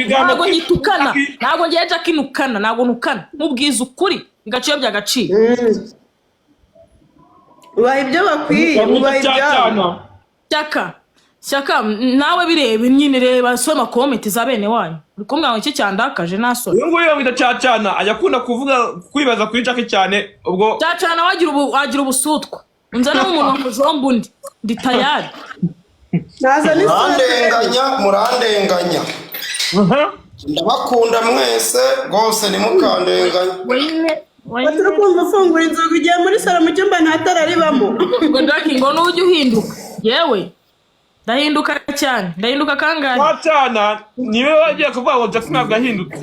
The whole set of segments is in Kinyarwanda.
ntabwo nyitukana ntabwo ngiye Jackie nukana ntabwo nukana mubwiza ukuri ngaciye by'agaciro ubaha ibyo bakwiye ubaha ibyabo Shyaka nawe birebe nyine reba soma comment za bene wanyu uri kumwe ngo iki cyandakaje nasone uyu nguyu wita cyacana ajya kuvuga kwibaza kuri Jackie cyane ubwo cyacana wagira ubusutwa nzana umuntu mujomba undi ndi tayari naza murandenganya ndabakunda mwese rwose nimukandenganya baturi kumva ufungura inzoga ugiye muri salo mu cyumba ntatara ribamo ngo Jackie ngo nujye uhinduka yewe ndahinduka cyane ndahinduka kangahe cyana niwe wagiye kuvuga ngo Jackie ntabwo ahindutse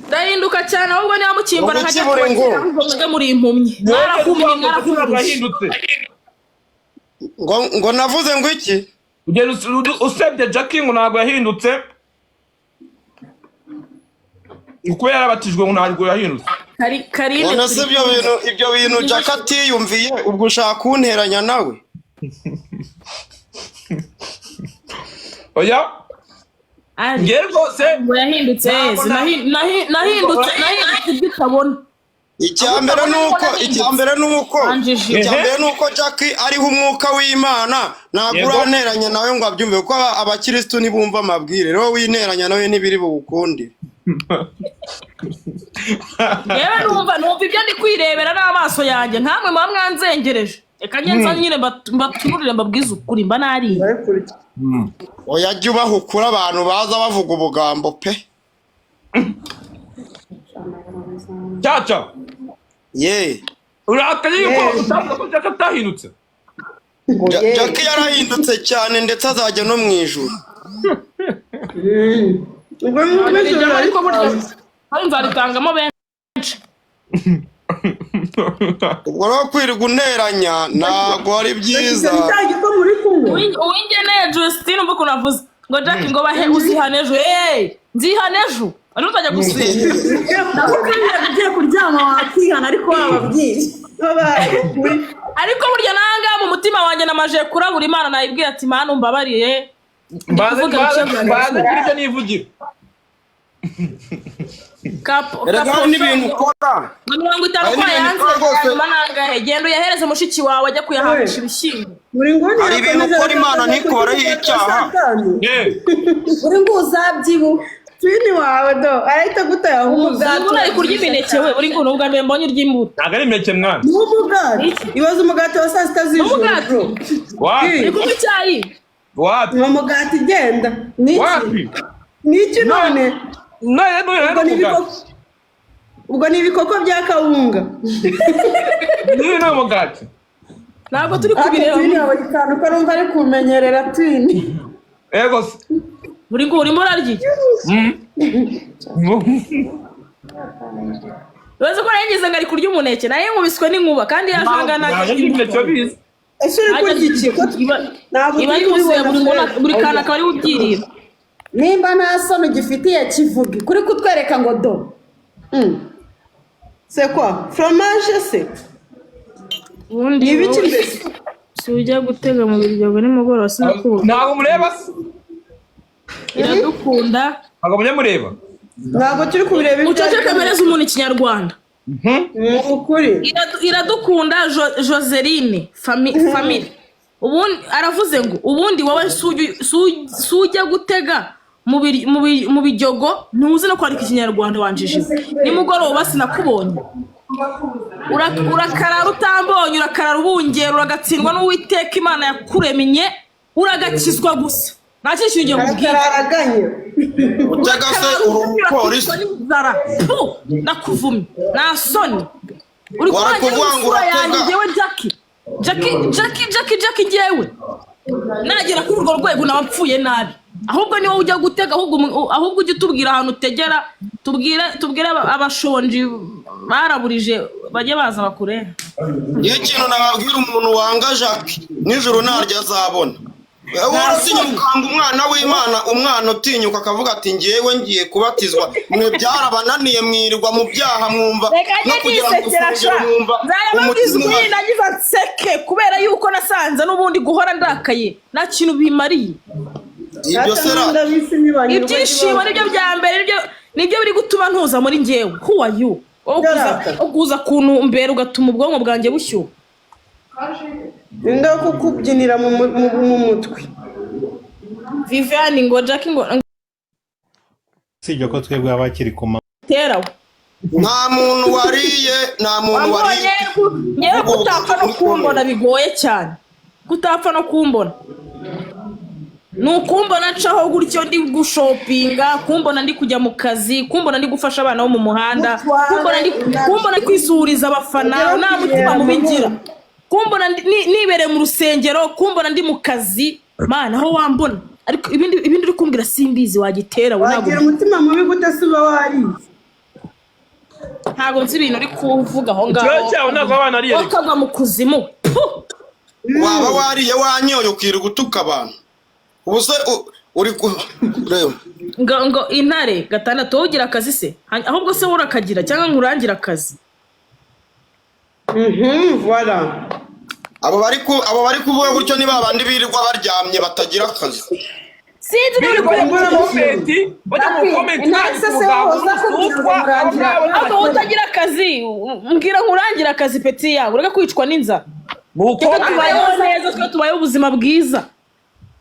ndahinduka cyane ahubwo niba mukimbona nkajya kubagira muri impumyi mwarakumye ngo navuze ngo iki ugenda usebye Jackie ngo ntabwo yahindutse uko yarabatijwe ngo ntabwo yahindutse Karine none se ibyo bintu Jackie atiyumviye ubwo ushaka kunteranya nawe oya ngiye rwose ngo yahindutse nahindutse bitabona icyambere nuko Jackie ariho umwuka w'Imana ntabwo uranteranya nawe ngo abyumve kuko abakristo nibumva amabwire rero winteranya nawe ntibiri bugukundi yewe numva ibyo ndi kwirebera n'amaso yanjye nkamwe muba mwanzengereje reka nyenza nyine mbaturire mbabwize ukuri mba nariye oya jya ubahukura abantu baza bavuga ubugambo pe Caca urakaye yuko utavuga ko Jackie atahindutse Jackie yarahindutse cyane ndetse azajya no mu ijuru nzaritangamo benshi ubwo rero kwirirwa unteranya ntabwo ari byiza uwingeneye Justine umva ukuntu avuze ngo Jackie ngo bahe uzihane ejo nzihane ejo ari utajya gusenga ntabwo kandi ugiye kuryama wakihana ariko wababwira ariko burya nangaha mu mutima wanjye namaje kurabura Imana nayibwira ati Mana umbabariye mbaze ibyo nivugira erega n'ibintu ukora 50 kwa yanze manangahe genda uyahereze mushiki wawe ajya kuyahanisha ibishyimbo hari ibintu ukora Imana ntikoreho icyaha uri ngo uzabyibu twini wawe do arahita gutaya umugati uri kurya imineke we uri ngo nubwa mbere mbonye ry'imbuto ntabwo ari imineke mwana n'umugati ibaze umugati wa saa sita z'ijoro wapi ku cyayi wapi ni umugati genda niki none ubwo ni ibikoko bya kawunga niyo ni umugati ntabwo turi kubireba twini wawe cyane uko arumva ari kumenyerera twini ego se uri ngo urimo urarya Baza ko nagize ngari kurya umuneke naye nkubiswe n'inkuba kandi yashangana ese uri kurya iki iba yuzuye buri kana akaba ari ubyirira nimba nta soni gifitiye kivuge kuri kutwereka ngo do c'est quoi fromage se ubundi ibiki mbese si ujya gutega mu biryogo nimugoroba sinakubona ntabwo mureba se iradukunda ntabwo mureba ntabwo turi kubireba ucece kamereza umuntu ikinyarwanda ukuri iradukunda Joseline famille ubundi aravuze ngo ubundi wowe sujya gutega mu bijyogo ntuzi no kwandika ikinyarwanda wanjije nimugoroba sinakubonye urakarara utambonye urakarara ubungera uragatsindwa n'uwiteka Imana yakuremye uragakizwa gusa nta kintu mubwira utagase urupolisi nakuvumye nta soni uri kuvuga ngo uratega yewe Jackie ngewe nagera kuri urwo rwego nabapfuye nabi ahubwo niwe ujya gutega ahubwo ujye utubwira ahantu utegera tubwire abashonji baraburije bajye baza bakurera iyo ikintu nababwira umuntu wanga Jackie nijoro ntaryo azabona uratinyuka umwana w'Imana umwana utinyuka akavuga ati ngewe ngiye kubatizwa mwe byarabananiye mwirirwa mu byaha mwumva no kugira ngo ufungire mwumva umutima nagize nseke kubera yuko nasanze n'ubundi guhora ndakaye nta kintu bimariye ibyo sera ibyishimo nibyo bya mbere nibyo biri gutuma ntuza muri njyewe. Who are you? Uguza kuntu mbere ugatuma ubwonko bwanjye bushyuha. Nda kukubyinira mu mutwe. Viviane ngo Jackie ngo sibyo ko twebwe abakiri kuma terawe. Nta muntu wariye, nta muntu wariye. Nyewe kutapfa no kumbona bigoye cyane. Kutapfa no kumbona. Nukumbona ncaho gutyo ndi gushopinga, kumbona ndi kujya mu kazi, kumbona ndi gufasha abana bo mu muhanda, kumbona kwisuriza abafana, nta mutima mubigira. Kumbona nibere mu rusengero, kumbona ndi mu kazi, mana aho wambona. Ariko ibindi uri kumbwira simbizi wagitera we ntabwo. Wagira umutima mubi gute suba wari. Ntabwo nzi ibintu uri kuvuga aho ngaho. Cyo cyawe ntabwo abana ari yari. Bakagwa mu kuzimu. Waba wariye wanyoye ukira gutuka abantu. Ubuse uri reba. Ngo intare gatandatu ugira akazi se. Ahubwo se urakagira cyangwa ngurangira akazi. Voilà. Abo bari kuvuga gutyo ni babandi birirwa baryamye batagira akazi. Sinzi uri kumbura comment, bajya mu comment abo utagira akazi, mbwira nkurangira akazi peti yawe, ureka kwicwa n'inzara. Tubayeho neza twe tubayeho ubuzima bwiza.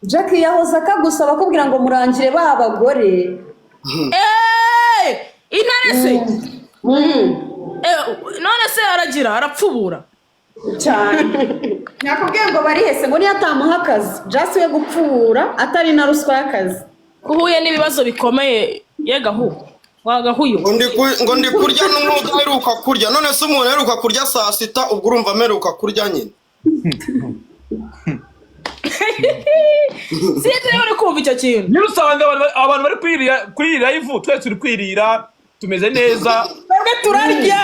Jackie yahoze akagusaba kubwira ngo murangire ba bagore. Intare se none se aragira arapfubura cyane. Nakubwiye ngo bari hese ngo niyo atamuha akazi just we gupfubura atari na ruswa y'akazi. Kuhuye n'ibibazo bikomeye yegahu wagahuyo ngo ndi kurya n'umwuga aheruka kurya. None se umuntu aheruka kurya saa sita ubwo urumva ameruka kurya nyine. Sinzi uri kumva icyo kintu. Nyusanga abantu bari kuri live twese turi kwirira tumeze neza. Twebwe turarya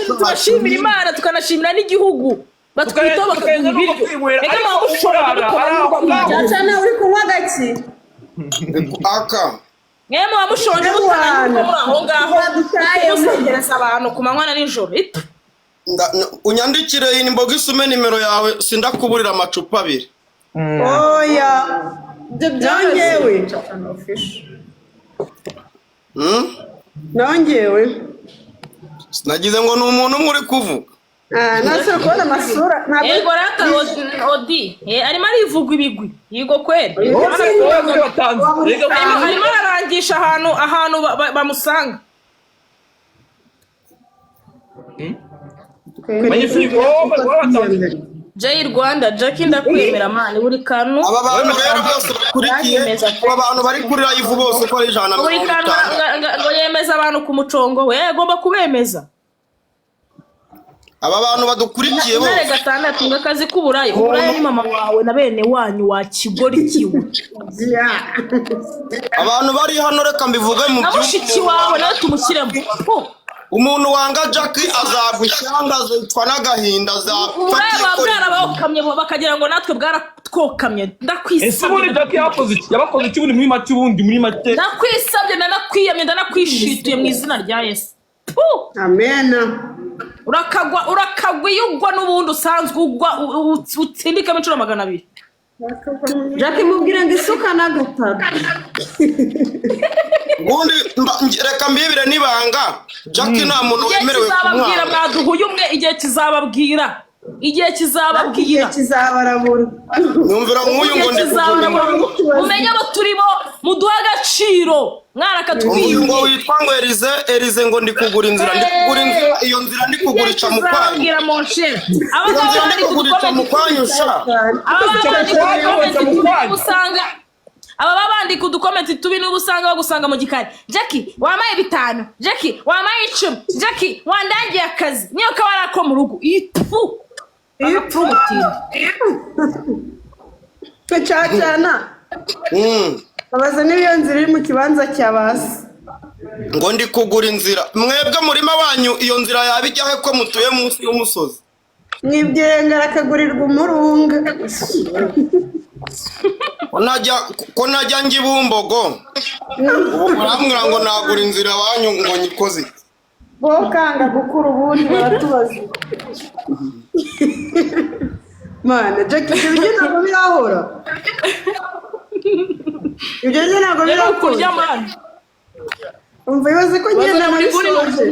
turashimira Imana tukanashimira n'igihugu. Batwitoba bakagenda ibiryo. Ega ma ushobora cyane uri kunywa gaki. Aka. Mwema wamushonje mutana aho ngaho. Musengereza abantu ku manywa na nijoro. Unyandikire inbox isume nimero yawe sindakuburira amacupa 2. Oya. Byongewe. Nongewe. Nagize ngo ni umuntu umwe uri kuvuga. Nase kubona amasura. Yego rata Odi. Arimo arivuga ibigwi. Yigo kweli. Arimo ararangisha ahantu bamusanga. Jay Rwanda Jackie ndakwemera mani buri kantu aba bantu rero bose bakurikiye aba bantu bari kuri live bose ko ari jana buri kantu ngo yemeza abantu ku mucongo we agomba kubemeza aba bantu badukurikiye bose nare gatandatu ngakazi kuburayi uburayi ni mama wawe na bene wanyu wa kigori kiwe abantu bari hano reka mbivuge mu by'umushiki wawe nawe tumushyiremo umuntu wanga Jackie azagushyanga zitwa n'agahinda ureba bwarabakamye bakagira ngo natwe bwaratwokamye ndakwisabye ese muri Jackie yabakoze iki muri make ubundi muri make ndakwisabye ndanakwiyamye ndanakwishituye mu izina rya Yesu amen urakagwa yugwa n'ubundi usanzwe ugwa utsindika inshuro 200 Jackie mubwira ngo isuka nagataka ubundi reka mbibire nibanga Jackie nta muntu wemerewe kumwabwira mwaduhuye umwe igihe kizababwira kizabarabura numvira nk'uyu ngo ndikugura umenye abo turimo muduha agaciro mwana katwiye ngo witwa ngo Elize ngo ndikugura inzira iyo nzira ndikugurisha mu kwanyu abagabo mu kwanyu sha aba babandika udukomenti tubi n'ubusanga bagusanga mu gikari Jackie wamaye 5 Jackie wamaye 10 Jackie wandangiye akazi niyo kabara ko mu rugo ipu Pechachana. Abaza niyo nzira iri mu kibanza cyabasi. Ngo ndi kugura inzira. Mwebwe murima wanyu iyo nzira yabijyahe ko mutuye munsi y'umusozi. Nibyenga akagurirwa umurunga. Ko najya ngibumbogo. Uramwira ngo nagura inzira wanyu ngo nyikoze. Bokanga gukura ubundi baratubaza. Mana Jackie ibyo ntabwo birahora. ibyo rero ntabwo rero birakunda kurya mwana umva ibibazo ko ngenda muri soje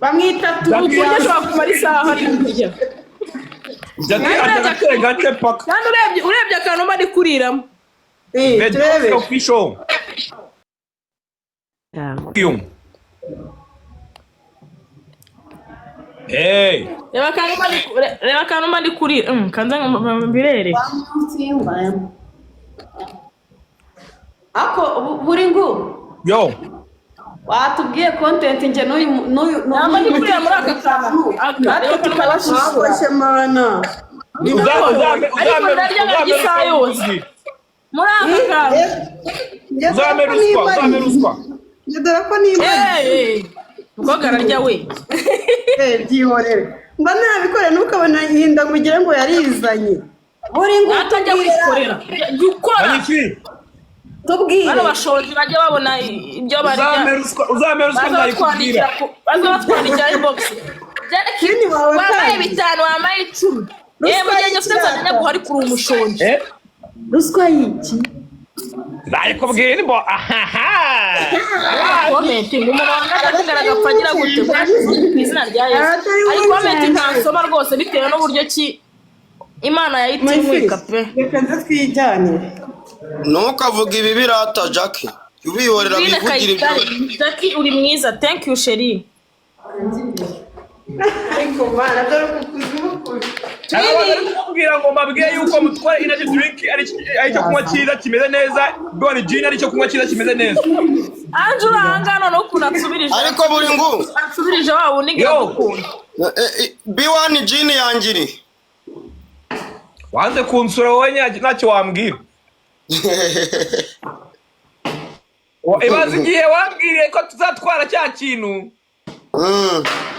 bamwita ukurya ashobora kumara isaha ari kurya Jackie atagate gace paka. kandi urebye akantu mba ari kuriramo turebe Official. Kium. Hey. reba akantu mba ari kurira kanza mbirere ako buri ngo Yo. watubwiye content nje n'uyu ntabwo ndi kurira muri aka kantu natwe tukabashishura twashe mana ariko ndarya nka isaha yose muri aka kantu Uzame ruswa. dore ko nimba umukobwa ararya we byihorere mba nabikore ntukabona yinda ngo ugire ngo yarizanye buri ngo atajya wikorera gukora Magnifi. tubwire bano bashonje bajya babona ibyo barya Uzame ruswa ndayikubwira. baza batwandikira inbox Kini wawe wambaye kandi. 5 wambaye 10 mugenge ufite nzajya guhari kuri umushonje ruswa y'iki Ndayikubwira ni bo ahaha. comment umuntu wangaza kugaragaza apfagira gute ku izina rya Yesu ari comment ntansoma rwose bitewe n'uburyo ki Imana yayitimwika pe reka nze twijyane ntukavuge ibi birata Jackie ubihorera bivugira ibyo Jackie uri mwiza thank you Sheri ariko mana dore kukuzimukuru Kubwira ngo mbabwiye yuko mutware energy drink ari cyo kunywa cyiza kimeze neza, Don Gin ari cyo kunywa cyiza kimeze neza. Angela hangana no kunatsubirije ariko buri ngo ansubirije wa unigira gukunda B1 Gin yangiri Wanze kunsura wowe ntacyo wambwira. Ibaze igihe wambwiriye ko tuzatwara cya kintu.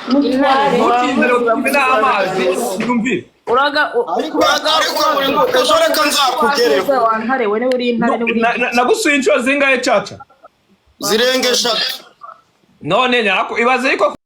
Ntukindire ukamena amazi yumvire. uraga ariko buri ngo ejo reka nzakugereho wantarewe ne uri intare ne uri Nagusuye inshuro zingahe caca? zirenge 3 None ibaze yuko